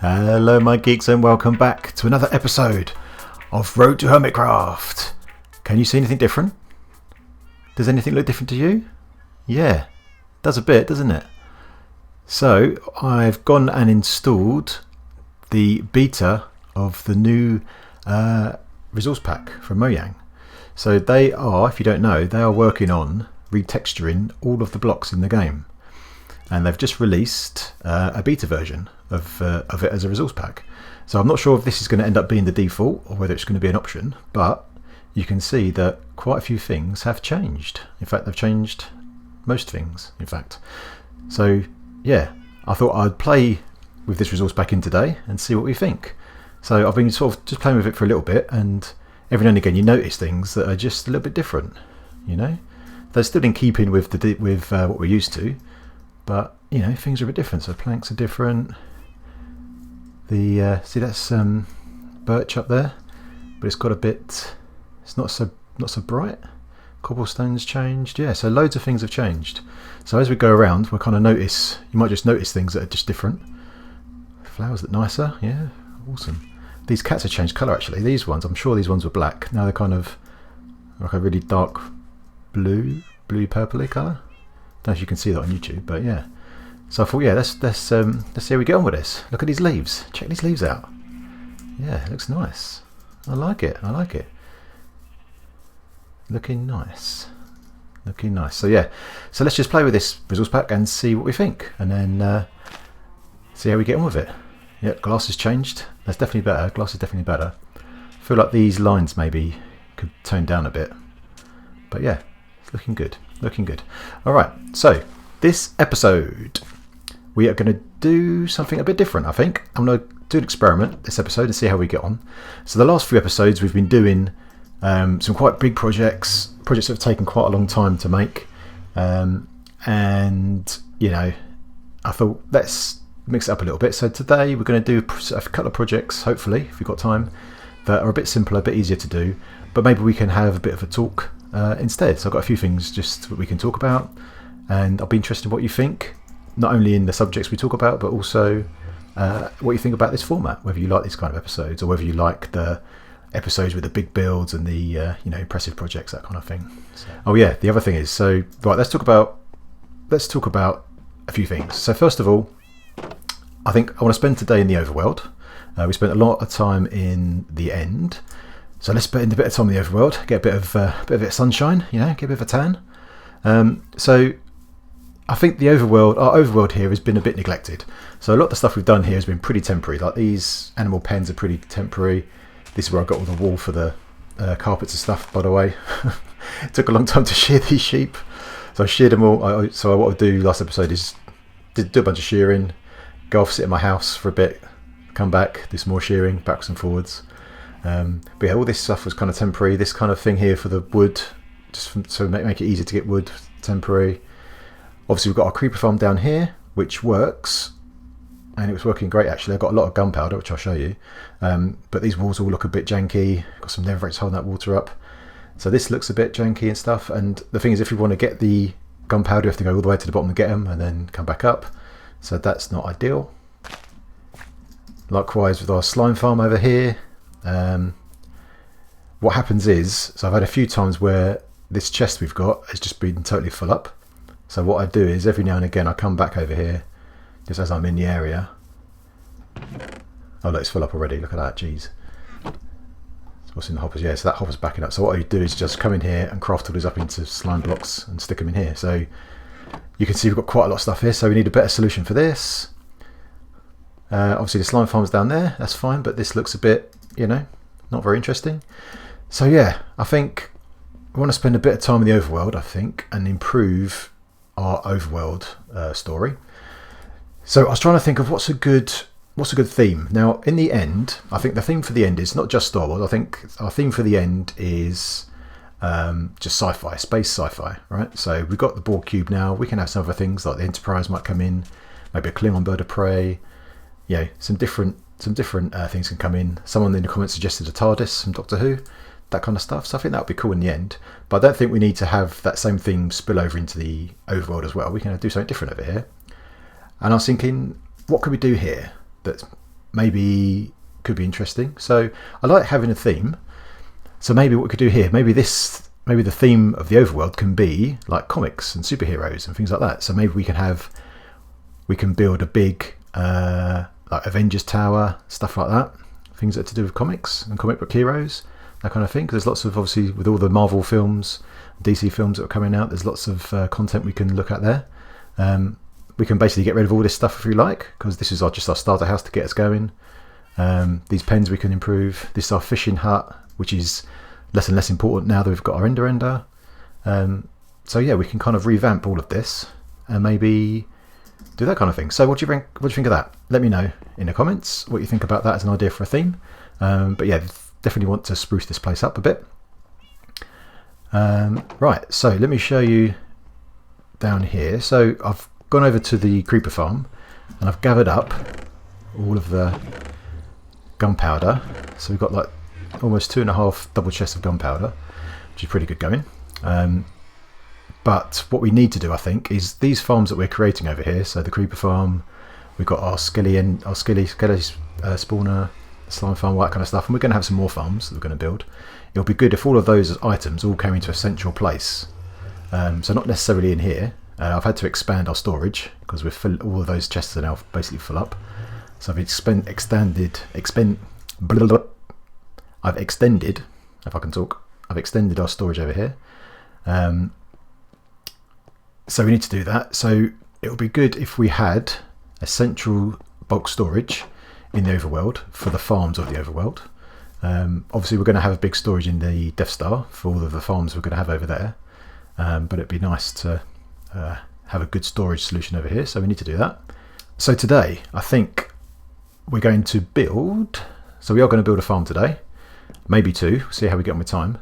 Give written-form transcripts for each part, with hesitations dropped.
Hello my geeks and welcome back to another episode of Road to HermitCraft. Can you see anything different? Does anything look different to you? Yeah, it does a bit, doesn't it? So I've gone and installed the beta of the new resource pack from Mojang. So they are, if you don't know, they are working on retexturing all of the blocks in the game. And they've just released a beta version of it as a resource pack. So I'm not sure if this is going to end up being the default or whether it's going to be an option, but you can see that quite a few things have changed. In fact, they've changed most things, in fact. So yeah, I thought I'd play with this resource pack in today and see what we think. So I've been sort of just playing with it for a little bit, and every now and again you notice things that are just a little bit different. You know, they're still in keeping with what we're used to, but you know, things are a bit different. So planks are different. The see, that's birch up there, but it's got a bit. It's not so bright. Cobblestone's changed. Yeah, so loads of things have changed. So as we go around, we'll kind of notice. You might just notice things that are just different. Flowers look nicer. Yeah, awesome. These cats have changed colour actually. These ones, I'm sure these ones were black. Now they're kind of like a really dark blue purpley colour. Don't know if you can see that on YouTube, but yeah. So I thought, yeah, let's see how we get on with this. Look at these leaves. Check these leaves out. Yeah, it looks nice. I like it. Looking nice. So yeah, so let's just play with this resource pack and see what we think, and then see how we get on with it. Yeah, glass has changed. That's definitely better. Glass is definitely better. I feel like these lines maybe could tone down a bit, but yeah, it's looking good. All right, so this episode we are going to do something a bit different. I think I'm going to do an experiment this episode and see how we get on. So the last few episodes we've been doing some quite big projects that have taken quite a long time to make, and you know, I thought let's mix it up a little bit. So today we're going to do a couple of projects, hopefully if we've got time, that are a bit simpler, a bit easier to do, but maybe we can have a bit of a talk instead. So I've got a few things just that we can talk about, and I'll be interested in what you think, not only in the subjects we talk about, but also what you think about this format, whether you like these kind of episodes or whether you like the episodes with the big builds and the impressive projects, that kind of thing. So, oh yeah, the other thing is, so right, let's talk about a few things. So first of all, I think I want to spend today in the overworld. We spent a lot of time in the end, so let's spend a bit of time in the overworld, get a bit of sunshine, you know, get a bit of a tan. So I think our overworld here has been a bit neglected. So a lot of the stuff we've done here has been pretty temporary. Like these animal pens are pretty temporary. This is where I got all the wool for the carpets and stuff, by the way. It took a long time to shear these sheep, so I sheared them all. So what I'll do last episode is do a bunch of shearing, go off, sit in my house for a bit, come back, do some more shearing, backwards and forwards. But yeah, all this stuff was kind of temporary. This kind of thing here for the wood, just to make it easier to get wood, temporary. Obviously we've got our creeper farm down here, which works, and it was working great actually. I've got a lot of gunpowder, which I'll show you, but these walls all look a bit janky. Got some netherrates holding that water up, so this looks a bit janky and stuff. And the thing is, if we want to get the gunpowder, you have to go all the way to the bottom and get them and then come back up, so that's not ideal. Likewise with our slime farm over here, what happens is, so I've had a few times where this chest we've got has just been totally full up. So what I do is every now and again I come back over here just as I'm in the area. Oh look, it's full up already, look at that, jeez. So what's in the hoppers? Yeah, so that hopper's backing up. So what I do is just come in here and craft all these up into slime blocks and stick them in here. So you can see we've got quite a lot of stuff here, so we need a better solution for this. Obviously the slime farm's down there, that's fine, but this looks a bit, you know, not very interesting. So yeah, I think we want to spend a bit of time in the overworld, I think, and improve our overworld story. So I was trying to think of what's a good theme. Now in the end, I think the theme for the end is not just Star Wars. I think our theme for the end is just sci-fi, space sci-fi, right? So we've got the Borg cube now. We can have some other things like the Enterprise might come in, maybe a Klingon bird of prey. You know, some different things can come in. Someone in the comments suggested a TARDIS from Doctor Who, that kind of stuff. So I think that would be cool in the end. But I don't think we need to have that same theme spill over into the overworld as well. We can do something different over here. And I was thinking, what could we do here that maybe could be interesting. So I like having a theme. So maybe what we could do here, maybe the theme of the overworld can be like comics and superheroes and things like that. So maybe we can build a big like Avengers Tower, stuff like that. Things that are to do with comics and comic book heroes, that kind of thing. Because there's lots of, obviously, with all the Marvel films, DC films that are coming out, there's lots of content we can look at there. We can basically get rid of all this stuff if we like, because this is just our starter house to get us going. These pens we can improve. This is our fishing hut, which is less and less important now that we've got our ender. So yeah, we can kind of revamp all of this and maybe do that kind of thing. So what do you think of that? Let me know in the comments what you think about that as an idea for a theme. But yeah, definitely want to spruce this place up a bit. Right, so let me show you down here. So I've gone over to the creeper farm and I've gathered up all of the gunpowder. So we've got like almost 2.5 double chests of gunpowder, which is pretty good going. But what we need to do, I think, is these farms that we're creating over here. So the creeper farm, we've got our skelly spawner, slime farm, all that kind of stuff. And we're going to have some more farms that we're going to build. It'll be good if all of those items all came into a central place. So not necessarily in here. I've had to expand our storage because all of those chests are now basically full up. So I've extended, if I can talk, I've extended our storage over here. So we need to do that. So it would be good if we had a central bulk storage in the overworld for the farms of the overworld. Obviously we're going to have a big storage in the Death Star for all of the farms we're going to have over there. But it'd be nice to have a good storage solution over here. So we need to do that. So today, I think we're going to build... So we are going to build a farm today. Maybe two. See how we get on with time.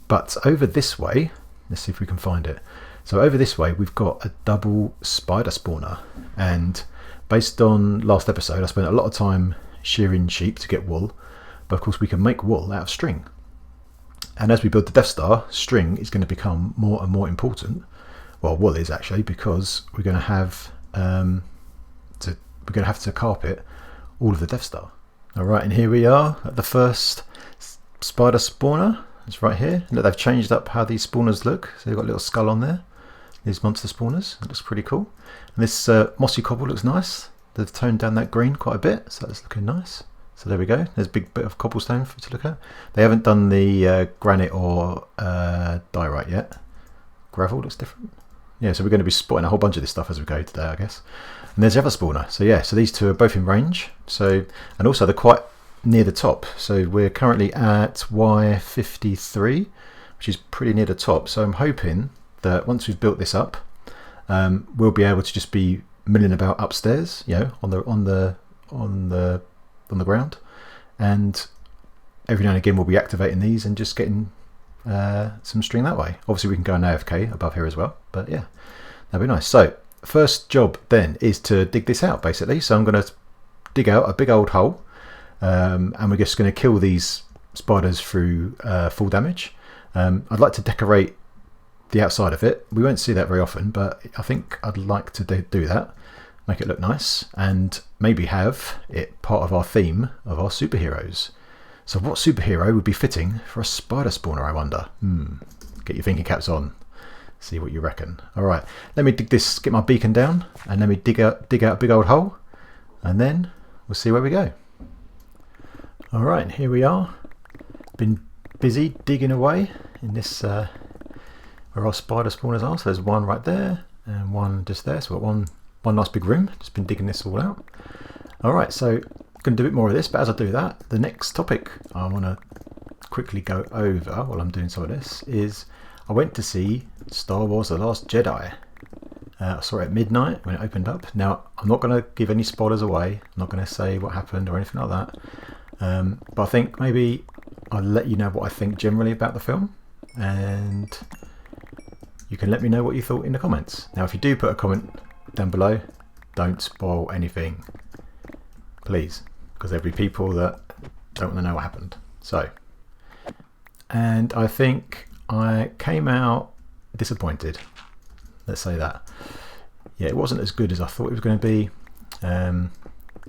But over this way, let's see if we can find it. So over this way, we've got a double spider spawner. And based on last episode, I spent a lot of time shearing sheep to get wool. But of course, we can make wool out of string. And as we build the Death Star, string is going to become more and more important. Well, wool is actually, because we're going to have to carpet all of the Death Star. All right, and here we are at the first spider spawner. It's right here. Look, they've changed up how these spawners look. So they've got a little skull on there. These monster spawners. It looks pretty cool. And this mossy cobble looks nice. They've toned down that green quite a bit, so that's looking nice. So there we go. There's a big bit of cobblestone for you to look at. They haven't done the granite or diorite yet. Gravel looks different. Yeah, so we're going to be spotting a whole bunch of this stuff as we go today, I guess. And there's the other spawner. So yeah, so these two are both in range. So, and also they're quite near the top. So we're currently at Y53, which is pretty near the top. So I'm hoping that once we've built this up, we'll be able to just be milling about upstairs, you know, on the ground, and every now and again we'll be activating these and just getting some string that way. Obviously we can go on AFK above here as well, but yeah, that'd be nice. So first job then is to dig this out basically. So I'm going to dig out a big old hole, and we're just going to kill these spiders through full damage. I'd like to decorate the outside of it. We won't see that very often, but I think I'd like to do that, make it look nice, and maybe have it part of our theme of our superheroes. So what superhero would be fitting for a spider spawner, I wonder? Get your thinking caps on, see what you reckon. Alright, let me dig this, get my beacon down, and let me dig out a big old hole, and then we'll see where we go. Alright, here we are. Been busy digging away in this where our spider spawners are. So there's one right there and one just there. So we've got one nice big room. Just been digging this all out. Alright, so I'm going to do a bit more of this, but as I do that, the next topic I want to quickly go over while I'm doing some of this is I went to see Star Wars The Last Jedi. I saw it at midnight when it opened up. Now, I'm not going to give any spoilers away. I'm not going to say what happened or anything like that. But I think maybe I'll let you know what I think generally about the film, and you can let me know what you thought in the comments. Now, if you do put a comment down below, don't spoil anything, please, because there'll be people that don't want to know what happened. So, and I think I came out disappointed. Let's say that. Yeah, it wasn't as good as I thought it was going to be.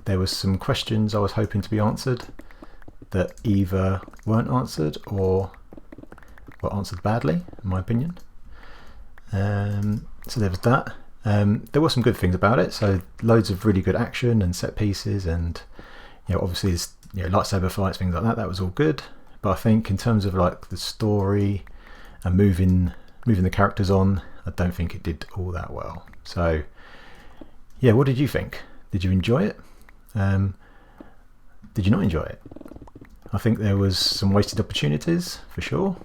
there was some questions I was hoping to be answered that either weren't answered or were answered badly, in my opinion. So there was that. There were some good things about it, so loads of really good action and set pieces, and obviously there's, lightsaber fights, things like that. That was all good, but I think in terms of like the story and moving the characters on, I don't think it did all that well. So yeah, what did you think? Did you enjoy it? Did you not enjoy it? I think there was some wasted opportunities for sure.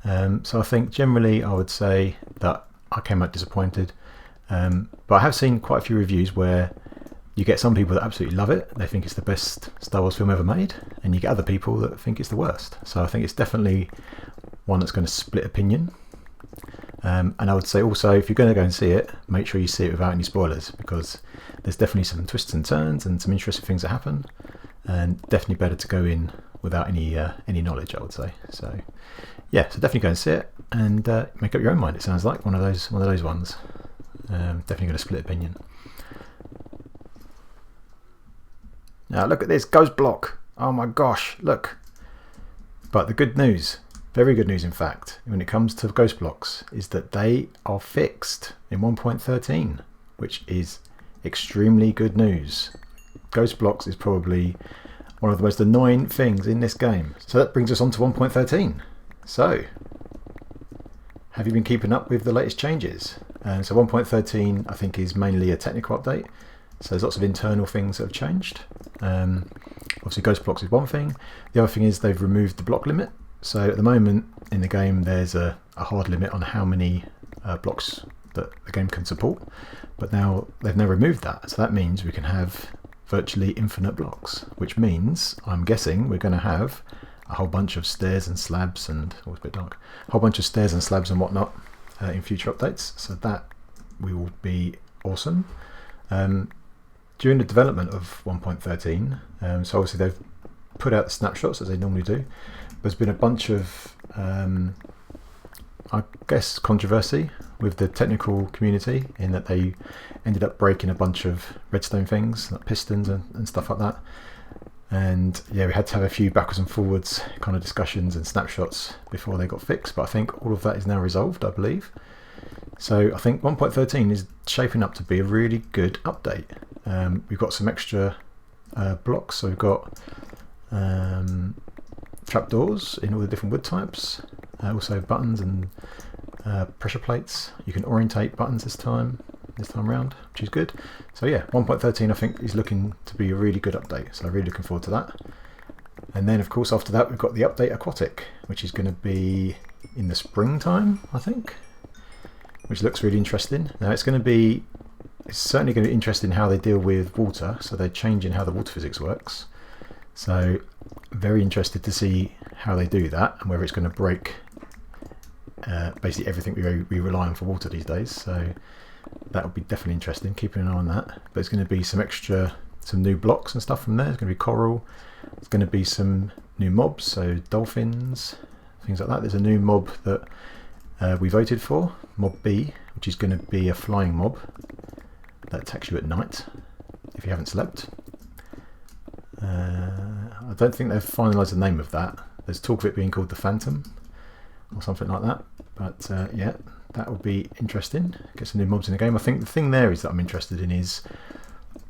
So I think generally I would say that I came out disappointed, but I have seen quite a few reviews where you get some people that absolutely love it, they think it's the best Star Wars film ever made, and you get other people that think it's the worst. So I think it's definitely one that's going to split opinion. And I would say also, if you're going to go and see it, make sure you see it without any spoilers, because there's definitely some twists and turns and some interesting things that happen, and definitely better to go in without any knowledge, I would say. So yeah, so definitely go and see it and make up your own mind. It sounds like one of those ones. Definitely going to split opinion. Now look at this ghost block. Oh my gosh, look. But the good news, very good news in fact, when it comes to ghost blocks, is that they are fixed in 1.13, which is extremely good news. Ghost blocks is probably one of the most annoying things in this game. So that brings us on to 1.13. So, have you been keeping up with the latest changes? So 1.13 I think is mainly a technical update. So there's lots of internal things that have changed. Obviously ghost blocks is one thing. The other thing is they've removed the block limit. So at the moment in the game there's a hard limit on how many blocks that the game can support. But now they've removed that. So that means we can have virtually infinite blocks, which means, I'm guessing, we're going to have a whole bunch of stairs and slabs and, oh, it's a bit dark, a whole bunch of stairs and slabs and whatnot in future updates. So that will be awesome. During the development of 1.13, so obviously they've put out the snapshots as they normally do. There's been a bunch of, I guess, controversy with the technical community in that they ended up breaking a bunch of redstone things, like pistons and stuff like that. And yeah, we had to have a few backwards and forwards kind of discussions and snapshots before they got fixed, but I think all of that is now resolved, I believe. So I think 1.13 is shaping up to be a really good update. We've got some extra blocks, so we've got trapdoors in all the different wood types, also buttons and pressure plates. You can orientate buttons this time around, which is good. So yeah, 1.13 I think is looking to be a really good update, so I'm really looking forward to that. And then of course after that we've got the update aquatic, which is going to be in the springtime, I think, which looks really interesting. Now it's certainly going to be interesting how they deal with water, so they're changing how the water physics works. So very interested to see how they do that and whether it's going to break basically everything we rely on for water these days. So that would be definitely interesting, keeping an eye on that. But there's going to be some new blocks and stuff from there. There's going to be coral, there's going to be some new mobs, so dolphins, things like that. There's a new mob that we voted for, mob B, which is going to be a flying mob that attacks you at night if you haven't slept. I don't think they've finalised the name of that. There's talk of it being called the Phantom or something like that. But yeah, that will be interesting. Get some new mobs in the game. I think the thing there is that I'm interested in is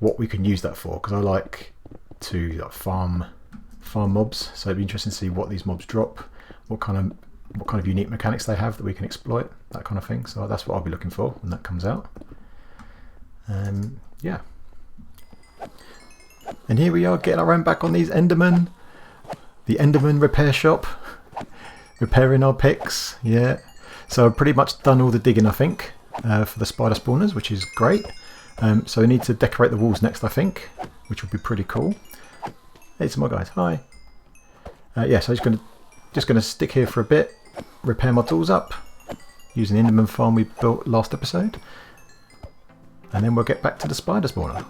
what we can use that for, because I like to farm mobs. So it'd be interesting to see what these mobs drop, what kind of unique mechanics they have that we can exploit, that kind of thing. So that's what I'll be looking for when that comes out. Yeah. And here we are getting our own back on these Endermen. The Enderman repair shop. Repairing our picks. Yeah. So I've pretty much done all the digging, I think, for the spider spawners, which is great. So we need to decorate the walls next, I think, which will be pretty cool. Hey, some more guys. Hi. Yeah, so I'm just gonna stick here for a bit, repair my tools up using the Enderman farm we built last episode, and then we'll get back to the spider spawner.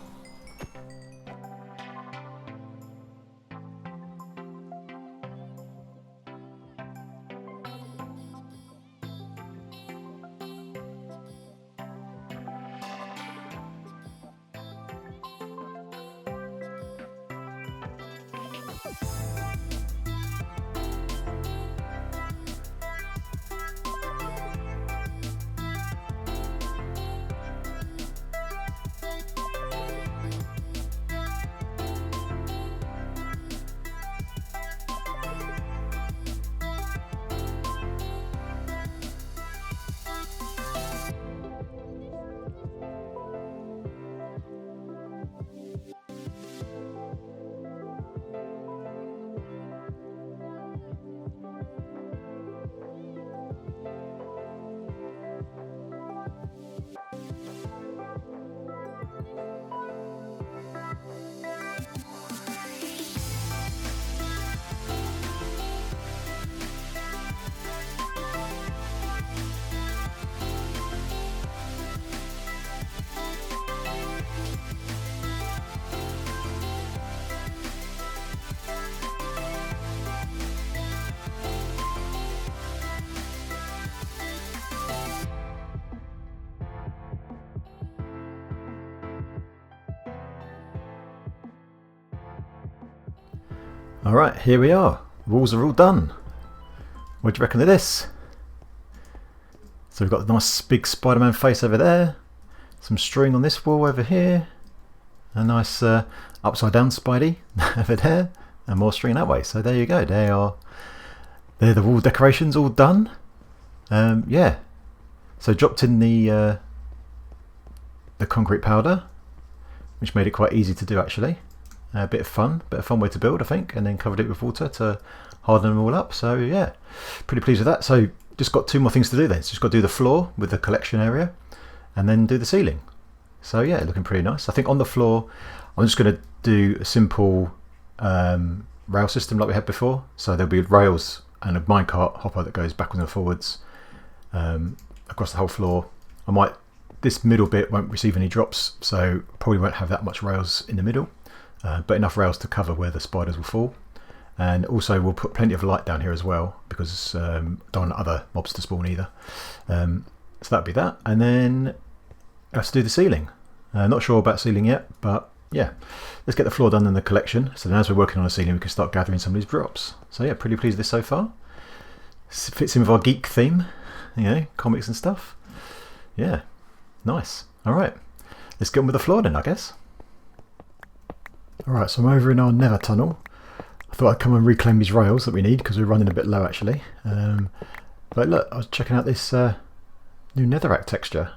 Alright, here we are. Walls are all done. What do you reckon of this? So we've got the nice big Spider-Man face over there. Some string on this wall over here. A nice upside down Spidey over there. And more string that way. So there you go. They're the wall decorations all done. Yeah. So dropped in the concrete powder, which made it quite easy to do actually. A bit of fun way to build, I think, and then covered it with water to harden them all up. So yeah, pretty pleased with that. So just got two more things to do then. So just got to do the floor with the collection area, and then do the ceiling. So yeah, looking pretty nice. I think on the floor, I'm just going to do a simple rail system like we had before. So there'll be rails and a minecart hopper that goes backwards and forwards across the whole floor. This middle bit won't receive any drops, so probably won't have that much rails in the middle. But enough rails to cover where the spiders will fall, and also we'll put plenty of light down here as well because don't want other mobs to spawn either. So that'd be that, and then let's do the ceiling. Not sure about ceiling yet, but yeah, let's get the floor done in the collection. So then as we're working on the ceiling, we can start gathering some of these drops. So yeah, pretty pleased with this so far. Fits in with our geek theme, you know, comics and stuff. Yeah, nice. All right, let's get on with the floor then, I guess. Alright, so I'm over in our Nether Tunnel. I thought I'd come and reclaim these rails that we need because we're running a bit low actually. But look, I was checking out this new netherrack texture.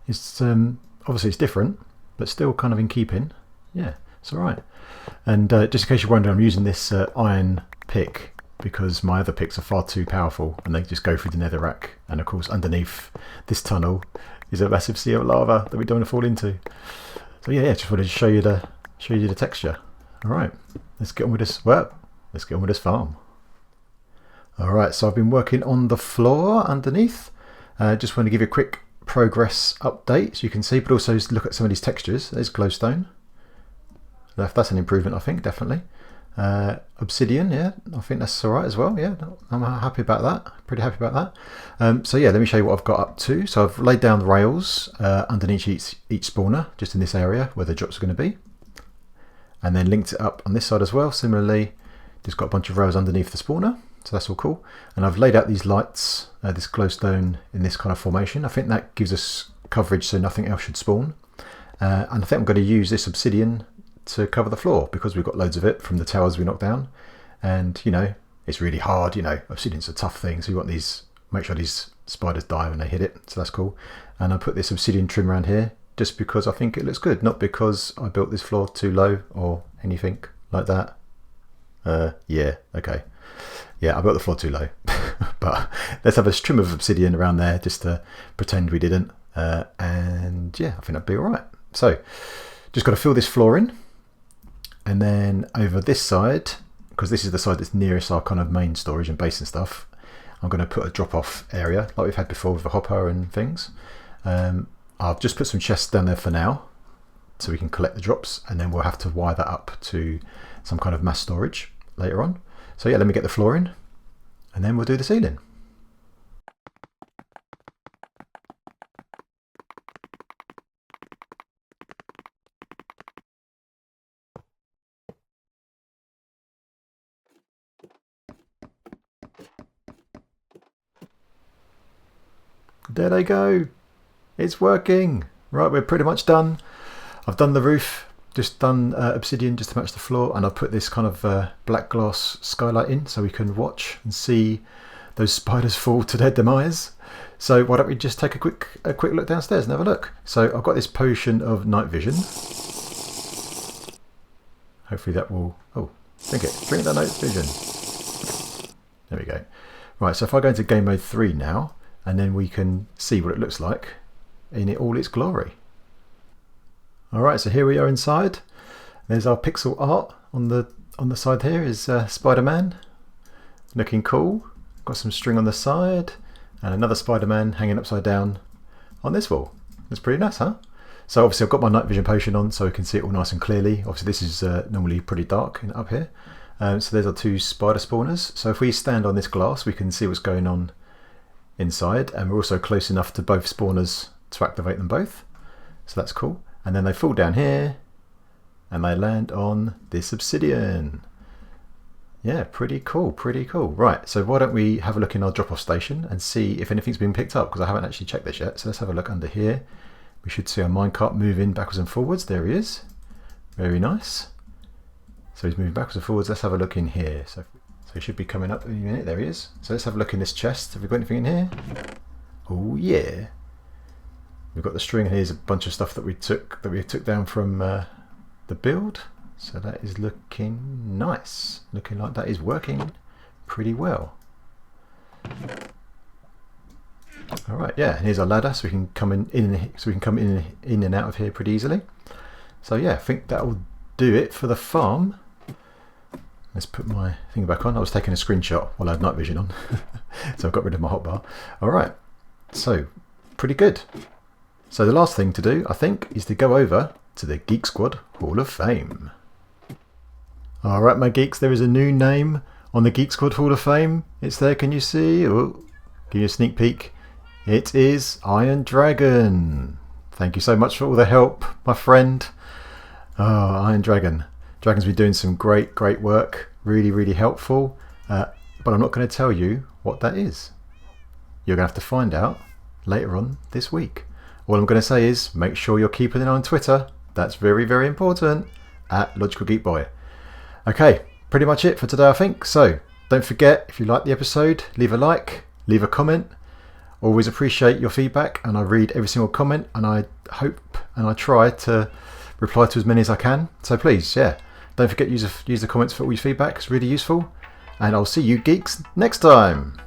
It's obviously it's different, but still kind of in keeping. Yeah, it's alright. And just in case you're wondering, I'm using this iron pick because my other picks are far too powerful and they just go through the netherrack. And of course underneath this tunnel is a massive sea of lava that we don't want to fall into. So yeah, just wanted to show you the texture. Alright, let's get on with this. Well, let's get on with this farm. Alright, so I've been working on the floor underneath. Just want to give you a quick progress update so you can see, but also look at some of these textures. There's glowstone. That's an improvement, I think, definitely. Obsidian, yeah, I think that's alright as well. Yeah, I'm happy about that. Pretty happy about that. So yeah, let me show you what I've got up to. So I've laid down the rails underneath each spawner, just in this area where the drops are going to be. And then linked it up on this side as well. Similarly, just got a bunch of rails underneath the spawner, so that's all cool. And I've laid out these lights, this glowstone in this kind of formation. I think that gives us coverage so nothing else should spawn. And I think I'm going to use this obsidian to cover the floor because we've got loads of it from the towers we knocked down. And you know, it's really hard, you know, obsidian's a tough thing. So you want these, make sure these spiders die when they hit it, so that's cool. And I put this obsidian trim around here just because I think it looks good, not because I built this floor too low or anything like that. Yeah, okay. Yeah, I built the floor too low. But let's have a trim of obsidian around there just to pretend we didn't. And yeah, I think that'd be alright. So, just got to fill this floor in. And then over this side, because this is the side that's nearest our kind of main storage and base and stuff, I'm going to put a drop-off area like we've had before with the hopper and things. I've just put some chests down there for now so we can collect the drops, and then we'll have to wire that up to some kind of mass storage later on. So yeah, let me get the floor in and then we'll do the ceiling. There they go. It's working. Right, we're pretty much done. I've done the roof, just done obsidian just to match the floor, and I've put this kind of black glass skylight in so we can watch and see those spiders fall to their demise. So why don't we just take a quick look downstairs and have a look. So I've got this potion of night vision. Hopefully that will, oh, drink it. Drink that night vision. There we go. Right, so if I go into game mode 3 now, and then we can see what it looks like in all its glory. Alright, so here we are inside. There's our pixel art on the side here is Spider-Man. Looking cool. Got some string on the side and another Spider-Man hanging upside down on this wall. That's pretty nice, huh? So obviously I've got my night vision potion on so we can see it all nice and clearly. Obviously this is normally pretty dark up here. So there's our two spider spawners. So if we stand on this glass we can see what's going on inside, and we're also close enough to both spawners to activate them both. So that's cool. And then they fall down here and they land on this obsidian. Yeah, pretty cool, pretty cool. Right, so why don't we have a look in our drop-off station and see if anything's been picked up, because I haven't actually checked this yet. So let's have a look under here. We should see our minecart moving backwards and forwards. There he is. Very nice. So he's moving backwards and forwards. Let's have a look in here. So he should be coming up in a minute. There he is. So let's have a look in this chest. Have we got anything in here? Oh yeah. We've got the string, and here's a bunch of stuff that we took down from the build. So that is looking nice. Looking like that is working pretty well. All right, yeah. And here's our ladder, so we can come in and out of here pretty easily. So yeah, I think that will do it for the farm. Let's put my thing back on. I was taking a screenshot while I had night vision on, so I've got rid of my hotbar. All right, so pretty good. So the last thing to do, I think, is to go over to the Geek Squad Hall of Fame. All right, my geeks, there is a new name on the Geek Squad Hall of Fame. It's there, can you see? Oh, give you a sneak peek. It is Iron Dragon. Thank you so much for all the help, my friend. Oh, Iron Dragon. Dragon's been doing some great work. Really, really helpful. But I'm not going to tell you what that is. You're going to have to find out later on this week. All I'm going to say is make sure you're keeping an eye on Twitter. That's very, very important. @LogicalGeekBoy. Okay, pretty much it for today, I think. So don't forget, if you like the episode, leave a like, leave a comment. Always appreciate your feedback, and I read every single comment, and I hope and I try to reply to as many as I can. So please, yeah, don't forget to use the comments for all your feedback. It's really useful. And I'll see you geeks next time.